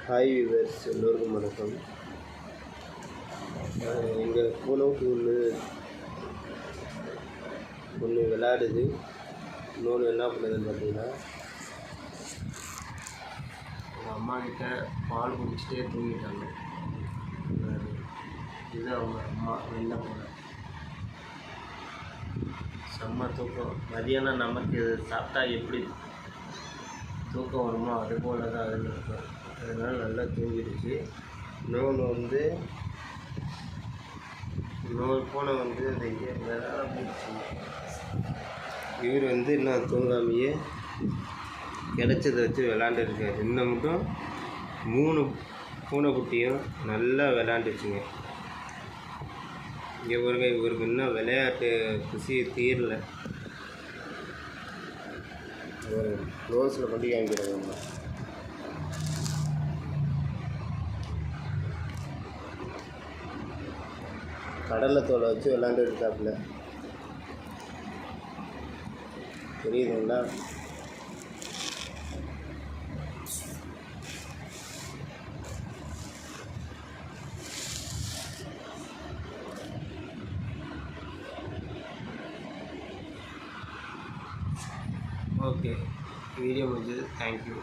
Hi viewers, எல்லோருக்கும் வணக்கம். எங்கள் பூனைக்கு ஒன்று விளையாடுது, இன்னொன்று என்ன பண்ணுதுன்னு பார்த்தீங்கன்னா, எங்கள் அம்மா கிட்ட பால் குடிச்சிட்டே தூங்கிட்டாங்க. இது அவங்க அம்மா வெளில போன செம்ம தூக்கம். மதியானம் நமக்கு சாப்பிட்டா எப்படி தூக்கம் வருமோ அது போல் தான் அதில் இருக்கும். அதனால் நல்லா தூங்கிடுச்சு. இன்னொரு பூனை இந்த விளையாட போச்சு. இவர் இன்னும் தூங்காமையே கிடைச்சதை வச்சு விளாண்டுருக்காரு. இன்னும் மட்டும் 3 பூனைக்குட்டியும் நல்லா விளாண்டுச்சுங்க. இங்கே பாருங்க, இவருக்கு இன்னும் விளையாட்டு குசி தீரல. க்ளோஸில் கொண்டு காமிக்கிறாங்க. கடலை தோலை வச்சு விளாண்டு இருக்காப்புல, தெரியுதுங்களா? ஓகே, வீடியோ முடிஞ்சது. தேங்க்யூ.